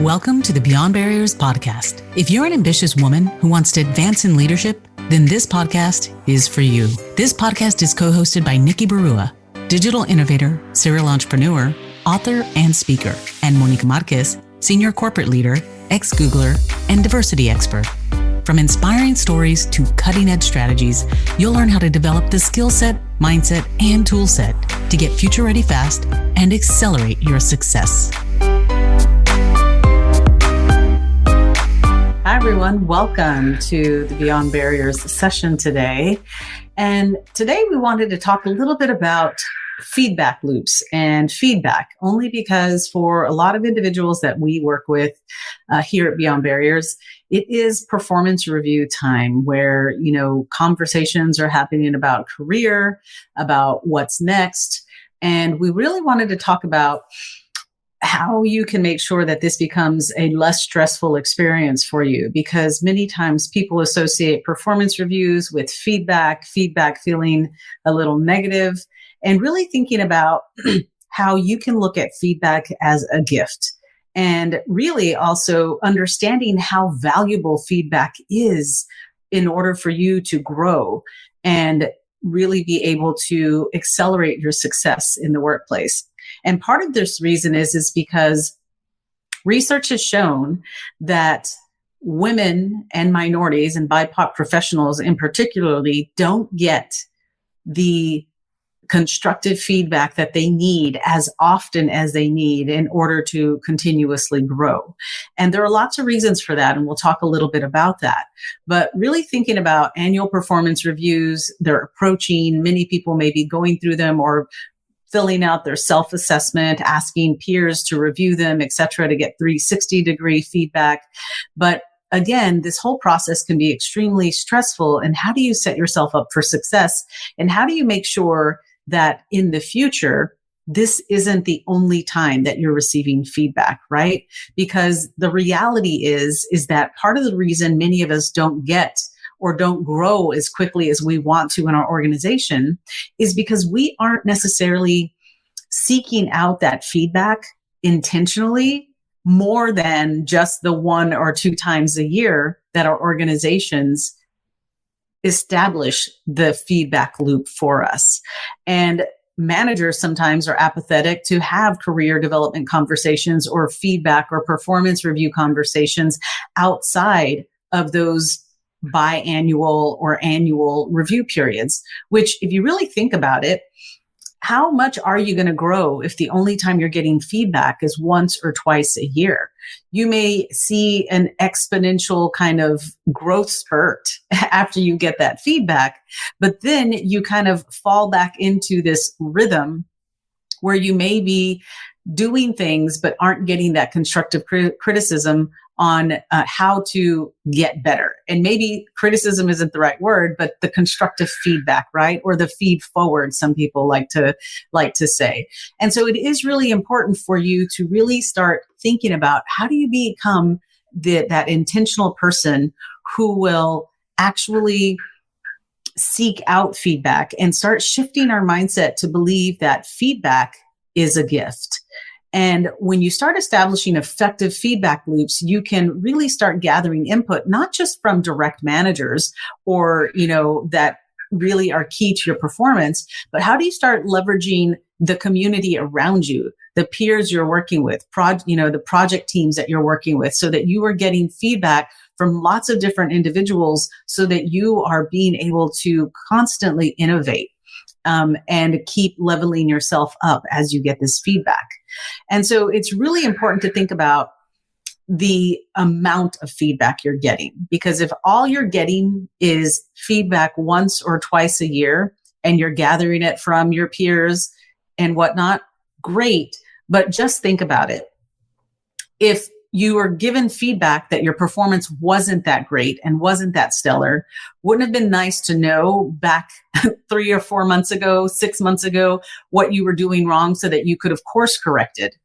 Welcome to the Beyond Barriers podcast. If you're an ambitious woman who wants to advance in leadership, then this podcast is for you. This podcast is co-hosted by Nikki Barua, digital innovator, serial entrepreneur, author, and speaker, and Monica Marquez, senior corporate leader, ex-Googler, and diversity expert. From inspiring stories to cutting-edge strategies, you'll learn how to develop the skill set, mindset, and tool set to get future-ready fast and accelerate your success. Hi, everyone. Welcome to the Beyond Barriers session today. And today we wanted to talk a little bit about feedback loops and feedback, only because for a lot of individuals that we work with here at Beyond Barriers, it is performance review time where, conversations are happening about career, about what's next. And we really wanted to talk about how you can make sure that this becomes a less stressful experience for you, because many times people associate performance reviews with feedback feeling a little negative, and really thinking about how you can look at feedback as a gift, and really also understanding how valuable feedback is in order for you to grow and really be able to accelerate your success in the workplace. And part of this reason is because research has shown that women and minorities and BIPOC professionals in particularly don't get the constructive feedback that they need as often as they need in order to continuously grow. And there are lots of reasons for that, and we'll talk a little bit about that. But really thinking about annual performance reviews, they're approaching, many people may be going through them or filling out their self-assessment, asking peers to review them, et cetera, to get 360-degree feedback. But again, this whole process can be extremely stressful. And how do you set yourself up for success? And how do you make sure that in the future, this isn't the only time that you're receiving feedback, right? Because the reality is that part of the reason many of us don't get or don't grow as quickly as we want to in our organization is because we aren't necessarily seeking out that feedback intentionally more than just the 1 or 2 times a year that our organizations establish the feedback loop for us. And managers sometimes are apathetic to have career development conversations or feedback or performance review conversations outside of those biannual or annual review periods, which if you really think about it, how much are you going to grow if the only time you're getting feedback is once or twice a year? You may see an exponential kind of growth spurt after you get that feedback, but then you kind of fall back into this rhythm where you may be doing things but aren't getting that constructive criticism on how to get better. And maybe criticism isn't the right word, but the constructive feedback, right? Or the feed forward, some people like to say. And so it is really important for you to really start thinking about how do you become that intentional person who will actually seek out feedback and start shifting our mindset to believe that feedback is a gift. And when you start establishing effective feedback loops, you can really start gathering input, not just from direct managers or, that really are key to your performance, but how do you start leveraging the community around you, the peers you're working with, the project teams that you're working with, so that you are getting feedback from lots of different individuals so that you are being able to constantly innovate. And keep leveling yourself up as you get this feedback. And so it's really important to think about the amount of feedback you're getting, because if all you're getting is feedback once or twice a year and you're gathering it from your peers and whatnot, great. But just think about it. If you were given feedback that your performance wasn't that great and wasn't that stellar, wouldn't have been nice to know back 3 or 4 months ago, 6 months ago, what you were doing wrong so that you could have course corrected.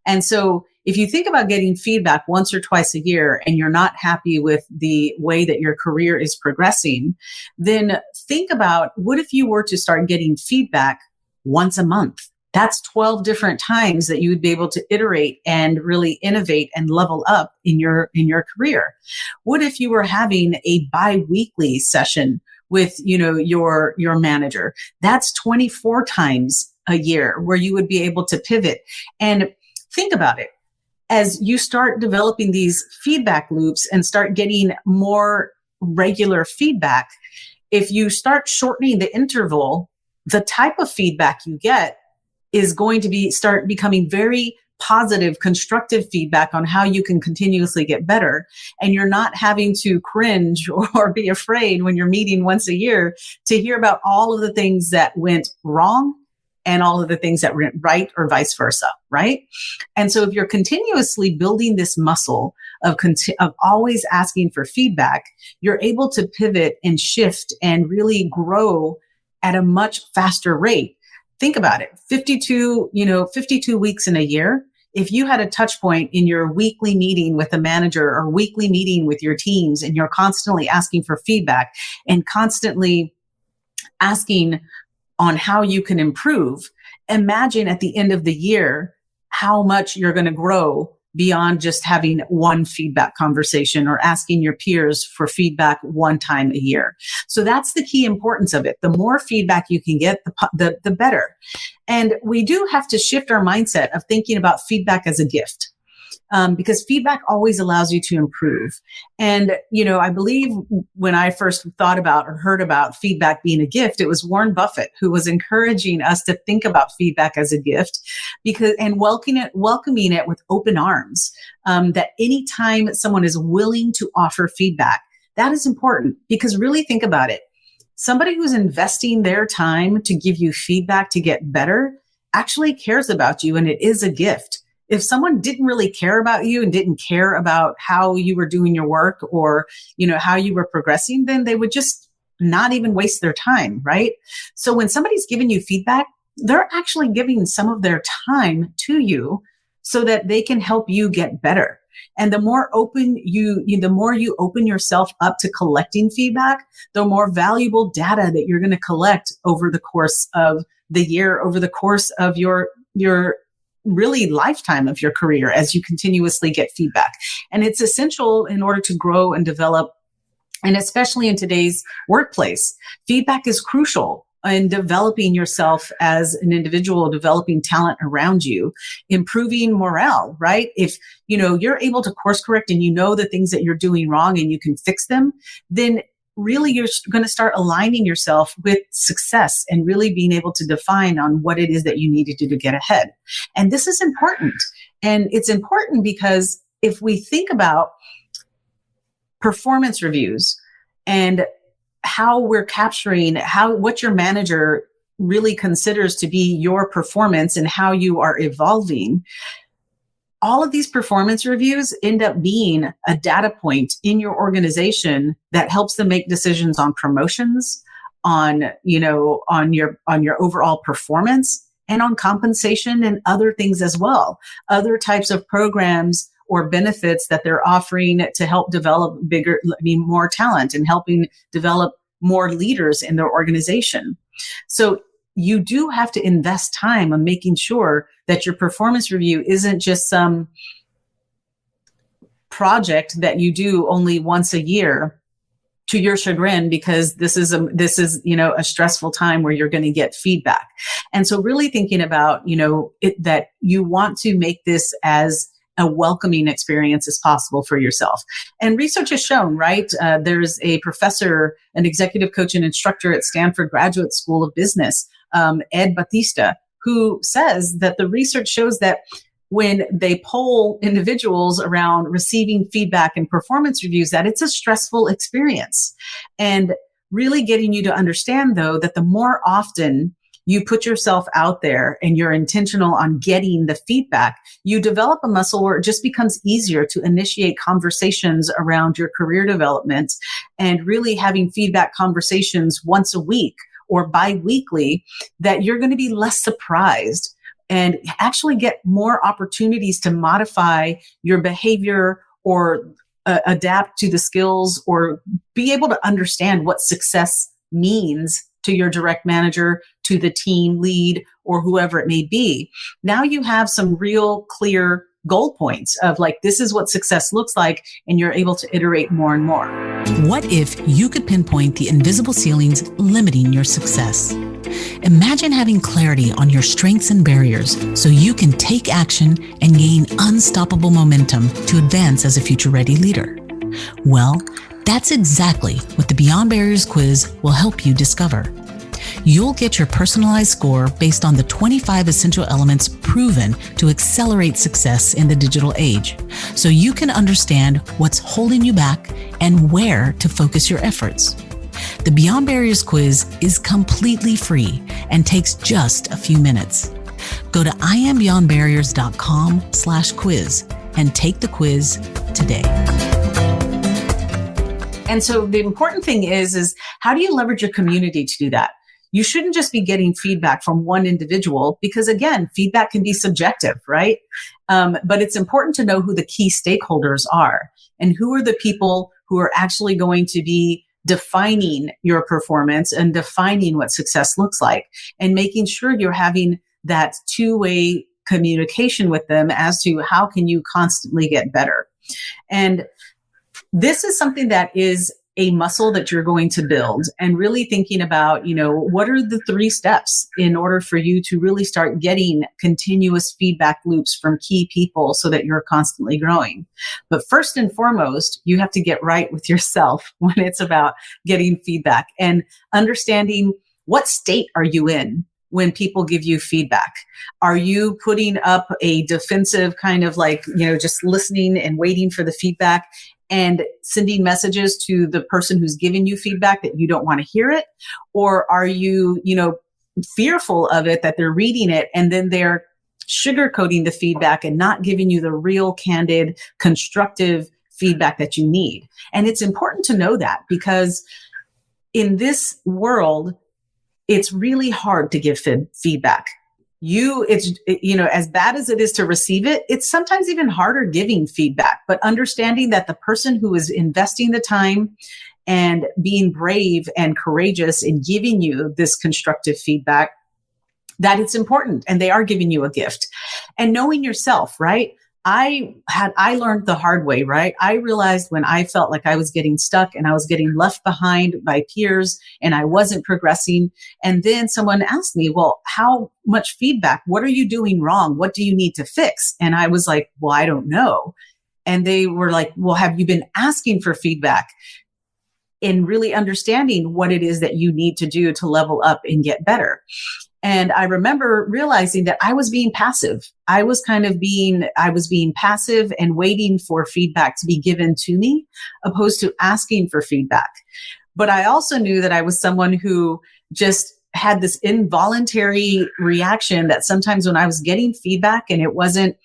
And so if you think about getting feedback once or twice a year and you're not happy with the way that your career is progressing, then think about what if you were to start getting feedback once a month That's 12 different times that you would be able to iterate and really innovate and level up in your career. What if you were having a bi-weekly session with, your manager? That's 24 times a year where you would be able to pivot. And think about it. As you start developing these feedback loops and start getting more regular feedback, if you start shortening the interval, the type of feedback you get is going to start becoming very positive, constructive feedback on how you can continuously get better. And you're not having to cringe or be afraid when you're meeting once a year to hear about all of the things that went wrong and all of the things that went right, or vice versa, right? And so if you're continuously building this muscle of always asking for feedback, you're able to pivot and shift and really grow at a much faster rate. Think about it. 52 weeks in a year. If you had a touch point in your weekly meeting with a manager or weekly meeting with your teams, and you're constantly asking for feedback and constantly asking on how you can improve, imagine at the end of the year how much you're going to grow beyond just having one feedback conversation or asking your peers for feedback one time a year. So that's the key importance of it. The more feedback you can get, the better. And we do have to shift our mindset of thinking about feedback as a gift. Because feedback always allows you to improve. And, I believe when I first thought about or heard about feedback being a gift, it was Warren Buffett who was encouraging us to think about feedback as a gift, and welcoming it with open arms. That anytime someone is willing to offer feedback, that is important, because really think about it. Somebody who's investing their time to give you feedback to get better actually cares about you, and it is a gift. If someone didn't really care about you and didn't care about how you were doing your work, or, how you were progressing, then they would just not even waste their time, right? So when somebody's giving you feedback, they're actually giving some of their time to you so that they can help you get better. And the more the more you open yourself up to collecting feedback, the more valuable data that you're going to collect over the course of the year, over the course of your really lifetime of your career, as you continuously get feedback. And it's essential in order to grow and develop. And especially in today's workplace, feedback is crucial in developing yourself as an individual, developing talent around you, improving morale, right? If, you're able to course correct and the things that you're doing wrong and you can fix them, then really you're going to start aligning yourself with success and really being able to define on what it is that you need to do to get ahead. And this is important. And it's important because if we think about performance reviews and how we're capturing what your manager really considers to be your performance and how you are evolving, all of these performance reviews end up being a data point in your organization that helps them make decisions on promotions, on your overall performance, and on compensation and other things as well. Other types of programs or benefits that they're offering to help develop more talent and helping develop more leaders in their organization. So you do have to invest time on making sure that your performance review isn't just some project that you do only once a year to your chagrin, because this is a stressful time where you're going to get feedback. And so really thinking about, that you want to make this as a welcoming experience as possible for yourself. And research has shown, right? There's a professor, an executive coach and instructor at Stanford Graduate School of Business, Ed Batista, who says that the research shows that when they poll individuals around receiving feedback and performance reviews, that it's a stressful experience. And really getting you to understand, though, that the more often you put yourself out there and you're intentional on getting the feedback, you develop a muscle where it just becomes easier to initiate conversations around your career development, and really having feedback conversations once a week or bi-weekly, that you're going to be less surprised and actually get more opportunities to modify your behavior or adapt to the skills, or be able to understand what success means to your direct manager, to the team lead or whoever it may be. Now you have some real clear goal points of like, this is what success looks like, and you're able to iterate more and more. What if you could pinpoint the invisible ceilings limiting your success? Imagine having clarity on your strengths and barriers so you can take action and gain unstoppable momentum to advance as a future-ready leader. Well, that's exactly what the Beyond Barriers quiz will help you discover. You'll get your personalized score based on the 25 essential elements proven to accelerate success in the digital age, so you can understand what's holding you back and where to focus your efforts. The Beyond Barriers quiz is completely free and takes just a few minutes. Go to iambeyondbarriers.com/quiz and take the quiz today. And so the important thing is how do you leverage your community to do that? You shouldn't just be getting feedback from one individual because, again, feedback can be subjective, right? But it's important to know who the key stakeholders are and who are the people who are actually going to be defining your performance and defining what success looks like, and making sure you're having that two-way communication with them as to how can you constantly get better. And this is something that is a muscle that you're going to build, and really thinking about, what are the 3 steps in order for you to really start getting continuous feedback loops from key people so that you're constantly growing. But first and foremost, you have to get right with yourself when it's about getting feedback and understanding what state are you in when people give you feedback. Are you putting up a defensive kind of like, just listening and waiting for the feedback and sending messages to the person who's giving you feedback that you don't want to hear it? Or are you, fearful of it, that they're reading it and then they're sugarcoating the feedback and not giving you the real, candid, constructive feedback that you need? And it's important to know that, because in this world, it's really hard to give feedback. As bad as it is to receive it, it's sometimes even harder giving feedback. But understanding that the person who is investing the time and being brave and courageous in giving you this constructive feedback, that it's important and they are giving you a gift. And knowing yourself, right? I learned the hard way, right? I realized when I felt like I was getting stuck and I was getting left behind by peers and I wasn't progressing. And then someone asked me, well, how much feedback? What are you doing wrong? What do you need to fix? And I was like, well, I don't know. And they were like, well, have you been asking for feedback? In really understanding what it is that you need to do to level up and get better. And I remember realizing that I was being passive. I was being passive and waiting for feedback to be given to me, opposed to asking for feedback. But I also knew that I was someone who just had this involuntary reaction that sometimes when I was getting feedback and it wasn't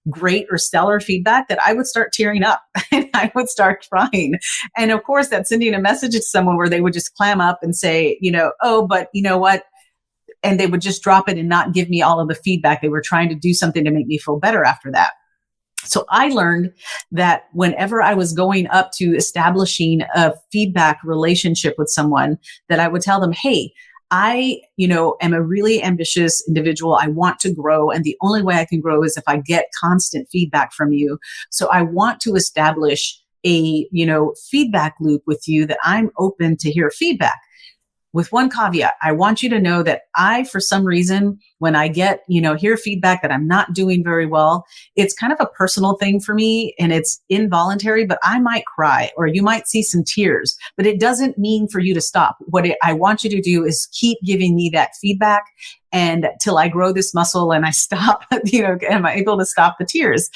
great or stellar feedback, that I would start tearing up and I would start crying. And of course, that's sending a message to someone where they would just clam up and say, oh, but you know what? And they would just drop it and not give me all of the feedback. They were trying to do something to make me feel better after that. So I learned that whenever I was going up to establishing a feedback relationship with someone, that I would tell them, hey, I, am a really ambitious individual. I want to grow. And the only way I can grow is if I get constant feedback from you. So I want to establish a, feedback loop with you that I'm open to hear feedback. With one caveat, I want you to know that I, for some reason, when I get, hear feedback that I'm not doing very well, it's kind of a personal thing for me and it's involuntary, but I might cry or you might see some tears, but it doesn't mean for you to stop. I want you to do is keep giving me that feedback, and till I grow this muscle and I stop, am I able to stop the tears?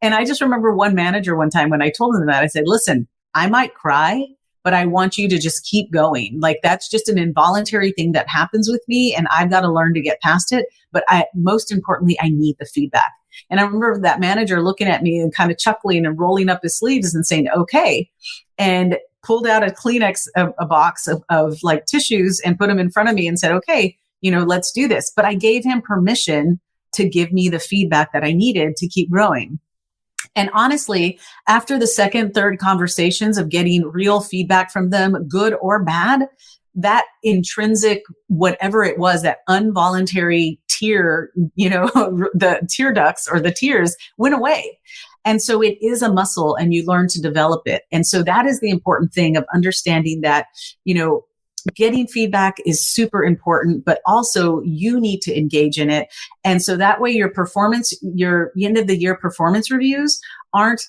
And I just remember one manager one time when I told him that, I said, listen, I might cry, but I want you to just keep going. Like, that's just an involuntary thing that happens with me and I've got to learn to get past it. But most importantly, I need the feedback. And I remember that manager looking at me and kind of chuckling and rolling up his sleeves and saying, okay, and pulled out a Kleenex, a box of like tissues and put them in front of me and said, okay, let's do this. But I gave him permission to give me the feedback that I needed to keep growing. And honestly, after the second, third conversations of getting real feedback from them, good or bad, that intrinsic, whatever it was, that involuntary tear, the tear ducts or the tears went away. And so it is a muscle and you learn to develop it. And so that is the important thing of understanding that, getting feedback is super important, but also you need to engage in it. And so that way your end of the year performance reviews aren't,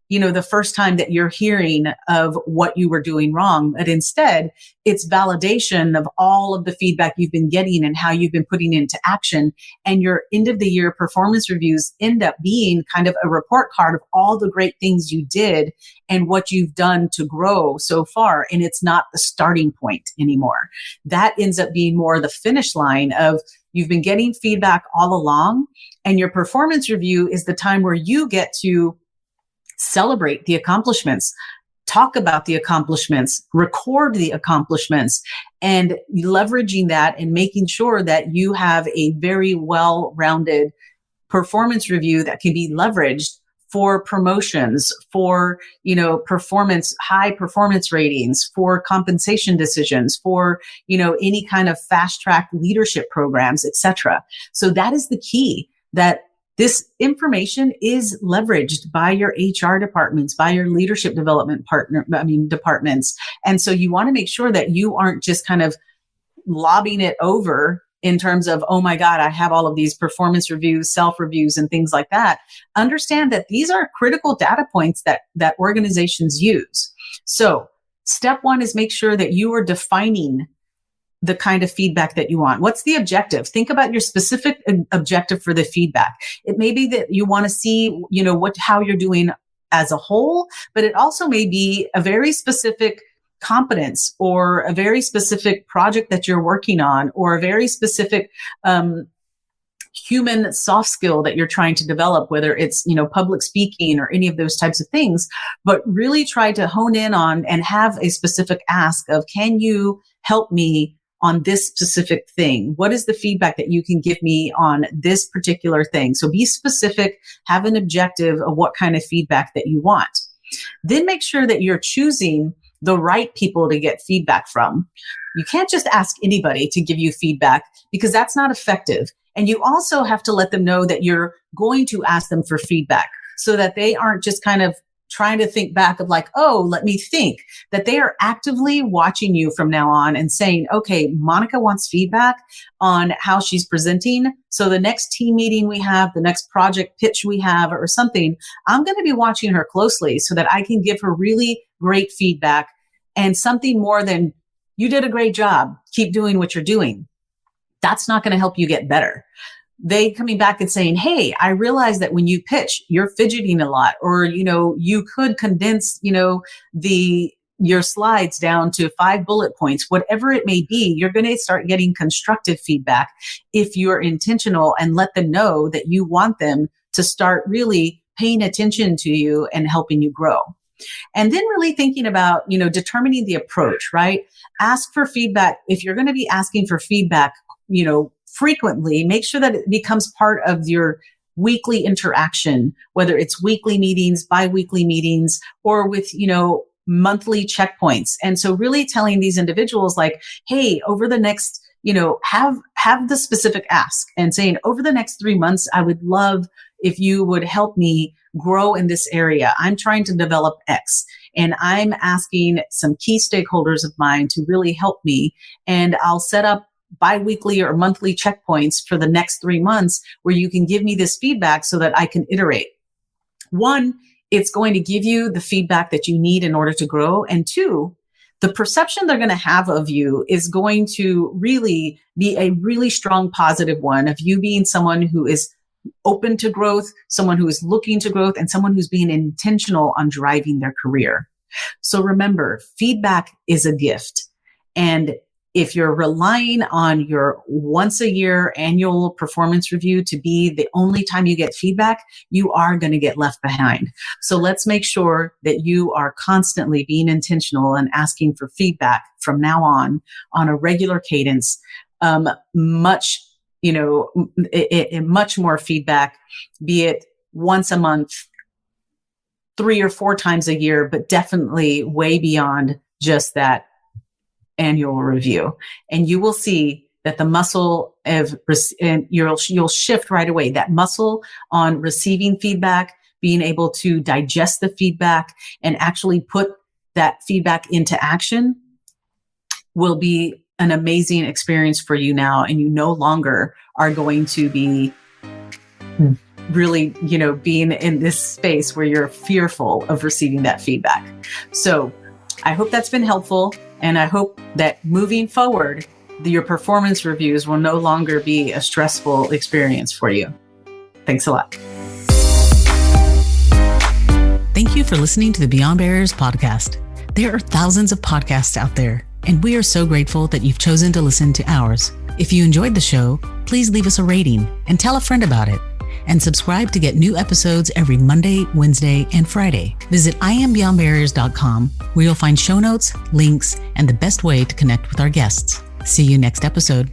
the first time that you're hearing of what you were doing wrong, but instead it's validation of all of the feedback you've been getting and how you've been putting into action. And your end of the year performance reviews end up being kind of a report card of all the great things you did and what you've done to grow so far. And it's not the starting point anymore. That ends up being more the finish line of you've been getting feedback all along, and your performance review is the time where you get to celebrate the accomplishments, talk about the accomplishments, record the accomplishments, and leveraging that and making sure that you have a very well-rounded performance review that can be leveraged for promotions, for, high performance ratings, for compensation decisions, for, any kind of fast track leadership programs, etc. So that is the key, that this information is leveraged by your HR departments, by your leadership development departments. And so you want to make sure that you aren't just kind of lobbing it over in terms of, oh my God, I have all of these performance reviews, self-reviews, and things like that. Understand that these are critical data points that organizations use. So step one is make sure that you are defining the kind of feedback that you want. What's the objective? Think about your specific objective for the feedback. It may be that you want to see, how you're doing as a whole, but it also may be a very specific competence or a very specific project that you're working on, or a very specific human soft skill that you're trying to develop, whether it's, public speaking or any of those types of things, but really try to hone in on and have a specific ask of, can you help me on this specific thing? What is the feedback that you can give me on this particular thing? So be specific, have an objective of what kind of feedback that you want. Then make sure that you're choosing the right people to get feedback from. You can't just ask anybody to give you feedback, because that's not effective. And you also have to let them know that you're going to ask them for feedback, so that they aren't just kind of trying to think back of like, oh, let me think, that they are actively watching you from now on and saying, okay, Monica wants feedback on how she's presenting. So the next team meeting we have, the next project pitch we have or something, I'm going to be watching her closely so that I can give her really great feedback and something more than, you did a great job, keep doing what you're doing. That's not going to help you get better. They coming back and saying, hey, I realize that when you pitch, you're fidgeting a lot, or, you could condense, your slides down to 5 bullet points, whatever it may be. You're going to start getting constructive feedback if you're intentional and let them know that you want them to start really paying attention to you and helping you grow. And then really thinking about, determining the approach, right? Ask for feedback. If you're going to be asking for feedback, frequently, make sure that it becomes part of your weekly interaction, whether it's weekly meetings, bi-weekly meetings, or with, monthly checkpoints. And so really telling these individuals like, hey, over the next, have the specific ask and saying, over the next 3 months, I would love if you would help me grow in this area. I'm trying to develop X, and I'm asking some key stakeholders of mine to really help me. And I'll set up bi-weekly or monthly checkpoints for the next 3 months where you can give me this feedback so that I can iterate. One, it's going to give you the feedback that you need in order to grow. And two, the perception they're going to have of you is going to really be a really strong positive one of you being someone who is open to growth, someone who is looking to growth, and someone who's being intentional on driving their career. So remember, feedback is a gift. And if you're relying on your once a year annual performance review to be the only time you get feedback, you are going to get left behind. So let's make sure that you are constantly being intentional and asking for feedback from now on a regular cadence, much more feedback, be it once a month, 3 or 4 times a year, but definitely way beyond just that annual review, and you will see that the muscle and you'll shift right away. That muscle on receiving feedback, being able to digest the feedback and actually put that feedback into action will be an amazing experience for you now. And you no longer are going to be really, being in this space where you're fearful of receiving that feedback. So I hope that's been helpful. And I hope that moving forward, your performance reviews will no longer be a stressful experience for you. Thanks a lot. Thank you for listening to the Beyond Barriers podcast. There are thousands of podcasts out there, and we are so grateful that you've chosen to listen to ours. If you enjoyed the show, please leave us a rating and tell a friend about it. And subscribe to get new episodes every Monday, Wednesday, and Friday. Visit IamBeyondBarriers.com, where you'll find show notes, links, and the best way to connect with our guests. See you next episode.